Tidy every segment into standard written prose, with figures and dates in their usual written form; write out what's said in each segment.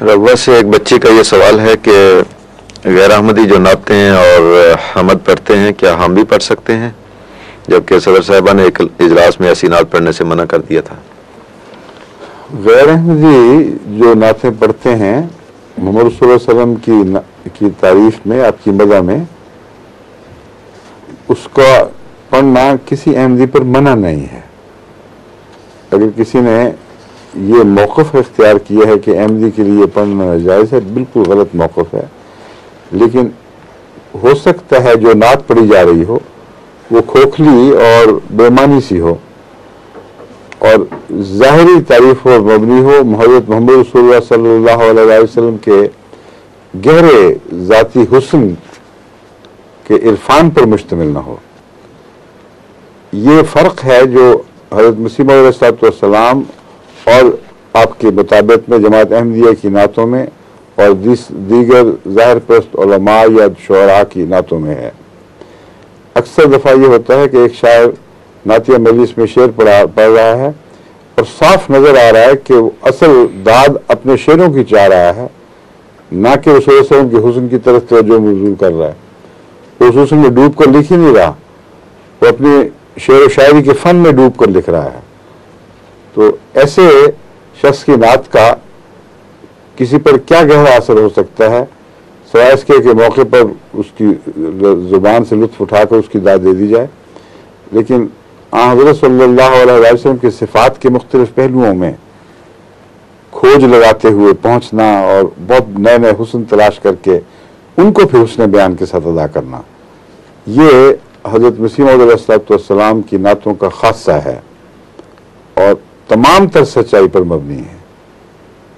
رغبہ سے ایک بچی کا یہ سوال ہے کہ غیر احمدی جو نعتیں ہیں اور حمد پڑھتے ہیں کیا ہم بھی پڑھ سکتے ہیں، جبکہ صدر صاحبہ نے ایک اجلاس میں ایسی نعت پڑھنے سے منع کر دیا تھا؟ غیر احمدی جو نعتیں پڑھتے ہیں محمد رسول اللہ صلی اللہ علیہ وسلم کی تعریف میں، آپ کی مدح میں، اس کا پڑھنا کسی احمدی پر منع نہیں ہے۔ اگر کسی نے یہ موقف اختیار کیا ہے کہ احمدی کے لیے پڑھنا ناجائز ہے، بالکل غلط موقف ہے۔ لیکن ہو سکتا ہے جو نعت پڑھی جا رہی ہو وہ کھوکھلی اور بے معنی سی ہو اور ظاہری تعریف پر مبنی ہو، حضرت محمد رسول اللہ صلی اللہ علیہ وسلم کے گہرے ذاتی حسن کے عرفان پر مشتمل نہ ہو۔ یہ فرق ہے جو حضرت مسیح موعود علیہ السلام اور آپ کے مطابق میں جماعت احمدیہ کی نعتوں میں اور دیگر ظاہر پرست علماء یا شعراء کی نعتوں میں ہے۔ اکثر دفعہ یہ ہوتا ہے کہ ایک شاعر نعتیہ مجلس میں شعر پڑھ رہا ہے اور صاف نظر آ رہا ہے کہ وہ اصل داد اپنے شعروں کی چاہ رہا ہے، نہ کہ رسول اللہ صلی اللہ علیہ وسلم کے حسن کی طرف توجہ مبذول کر رہا ہے۔ وہ اس حسن میں ڈوب کر لکھ ہی نہیں رہا، وہ اپنے شعر و شاعری کے فن میں ڈوب کر لکھ رہا ہے۔ تو ایسے شخص کی نعت کا کسی پر کیا گہرا اثر ہو سکتا ہے، سوائے اس کے موقع پر اس کی زبان سے لطف اٹھا کر اس کی داد دے دی جائے۔ لیکن حضرت صلی اللہ علیہ وسلم کے صفات کے مختلف پہلوؤں میں کھوج لگاتے ہوئے پہنچنا اور بہت نئے نئے حسن تلاش کر کے ان کو پھر حسن بیان کے ساتھ ادا کرنا، یہ حضرت مسیح موعود علیہ السلام کی نعتوں کا خاصہ ہے اور تمام تر سچائی پر مبنی ہے۔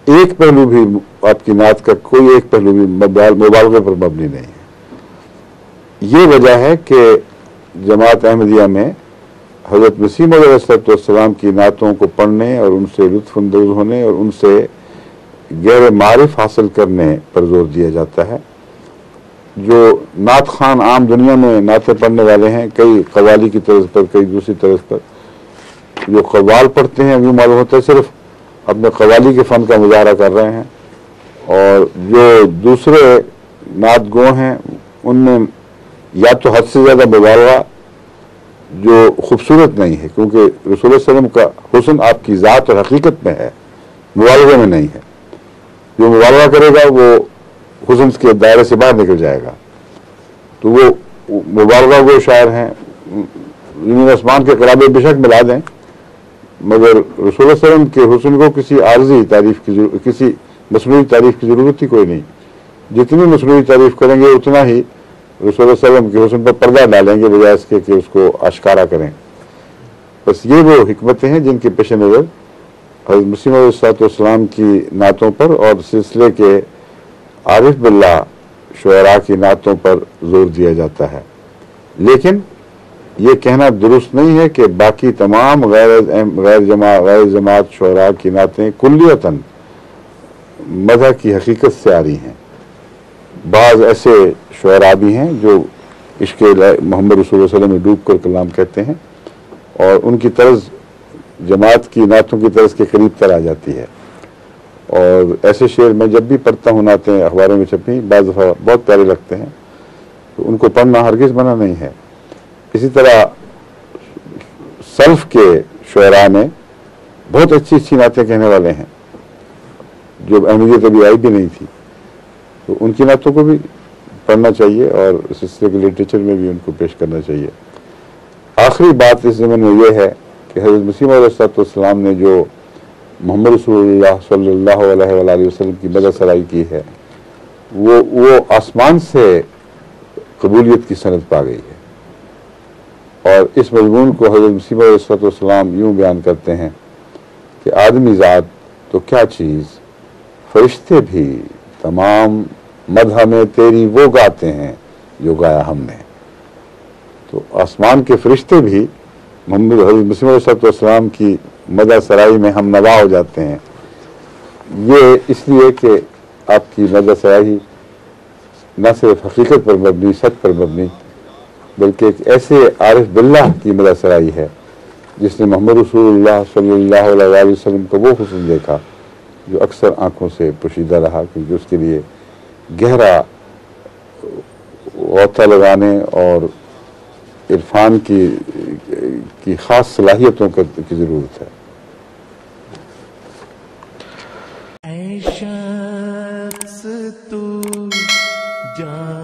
ایک پہلو بھی آپ کی نعت کا کوئی ایک پہلو بھی مبالغے پر مبنی نہیں ہے۔ یہ وجہ ہے کہ جماعت احمدیہ میں حضرت مسیح موعود علیہ السلام کی نعتوں کو پڑھنے اور ان سے لطف اندوز ہونے اور ان سے گہرے معرف حاصل کرنے پر زور دیا جاتا ہے۔ جو نعت خوان عام دنیا میں نعتیں پڑھنے والے ہیں، کئی قوالی کی طرز پر، کئی دوسری طرز پر، جو قوال پڑھتے ہیں وہ معلوم ہوتا ہے صرف اپنے قوالی کے فن کا مظاہرہ کر رہے ہیں، اور جو دوسرے نعت گو ہیں ان میں یا تو حد سے زیادہ مبالغہ جو خوبصورت نہیں ہے، کیونکہ رسول اللہ صلی اللہ علیہ وسلم کا حسن آپ کی ذات اور حقیقت میں ہے، مبالغے میں نہیں ہے۔ جو مبالغہ کرے گا وہ حسن کے دائرے سے باہر نکل جائے گا۔ تو وہ مبالغہ وہ شاعر ہیں، زمین آسمان کے قرابے بے شک ملا دیں، مگر رسول اللہ صلی اللہ علیہ وسلم کے حسن کو کسی عارضی تعریف کی کسی مصنوعی تعریف کی ضرورت ہی کوئی نہیں۔ جتنی مصنوعی تعریف کریں گے اتنا ہی رسول اللہ صلی اللہ علیہ وسلم کے حسن پر پردہ ڈالیں گے، بجائے اس کے کہ اس کو آشکارا کریں۔ بس یہ وہ حکمتیں ہیں جن کے پیش نظر حضرت مسیح موعود علیہ السلام کی نعتوں پر اور سلسلے کے عارف باللہ شعراء کی نعتوں پر زور دیا جاتا ہے۔ لیکن یہ کہنا درست نہیں ہے کہ باقی تمام غیر جماعت شعراء کی نعتیں کلیتاً مدح کی حقیقت سے آ رہی ہیں۔ بعض ایسے شعراء بھی ہیں جو عشق محمد رسول اللہ صلی اللہ علیہ وسلم میں ڈوب کر کلام کہتے ہیں اور ان کی طرز جماعت کی نعتوں کی طرز کے قریب تر آ جاتی ہے، اور ایسے شعر میں جب بھی پڑھتا ہوں، نعتیں اخباروں میں چھپی بعض دفعہ بہت پیارے لگتے ہیں، تو ان کو پڑھنا ہرگز منع نہیں ہے۔ اسی طرح سلف کے شعراء میں بہت اچھی اچھی نعتیں کہنے والے ہیں جو احمدیت ابھی آئی بھی نہیں تھی، تو ان کی نعتوں کو بھی پڑھنا چاہیے اور سلسلے کے لٹریچر میں بھی ان کو پیش کرنا چاہیے۔ آخری بات اس ضمن میں یہ ہے کہ حضرت مسیح موعود علیہ السلام نے جو محمد رسول اللہ صلی اللہ علیہ وآلہ وسلم کی مدح سرائی کی ہے وہ آسمان سے قبولیت کی سند پا گئی ہے، اور اس مضمون کو حضرت مسیح موعود علیہ السلام یوں بیان کرتے ہیں کہ آدمی ذات تو کیا چیز، فرشتے بھی تمام مدح میں تیری وہ گاتے ہیں جو گایا ہم نے۔ تو آسمان کے فرشتے بھی محمد حضرت مسیح موعود علیہ السلام کی مدح سرائی میں ہم نوا ہو جاتے ہیں۔ یہ اس لیے کہ آپ کی مدح سرائی نہ صرف حقیقت پر مبنی، سچ پر مبنی، بلکہ ایک ایسے عارف باللہ کی مدح سرائی ہے جس نے محمد رسول اللہ صلی اللہ علیہ وسلم کو وہ حسن دیکھا جو اکثر آنکھوں سے پوشیدہ رہا، کیونکہ اس کے لیے گہرا غوطہ لگانے اور عرفان کی خاص صلاحیتوں کی ضرورت ہے۔ اے شخص تو جان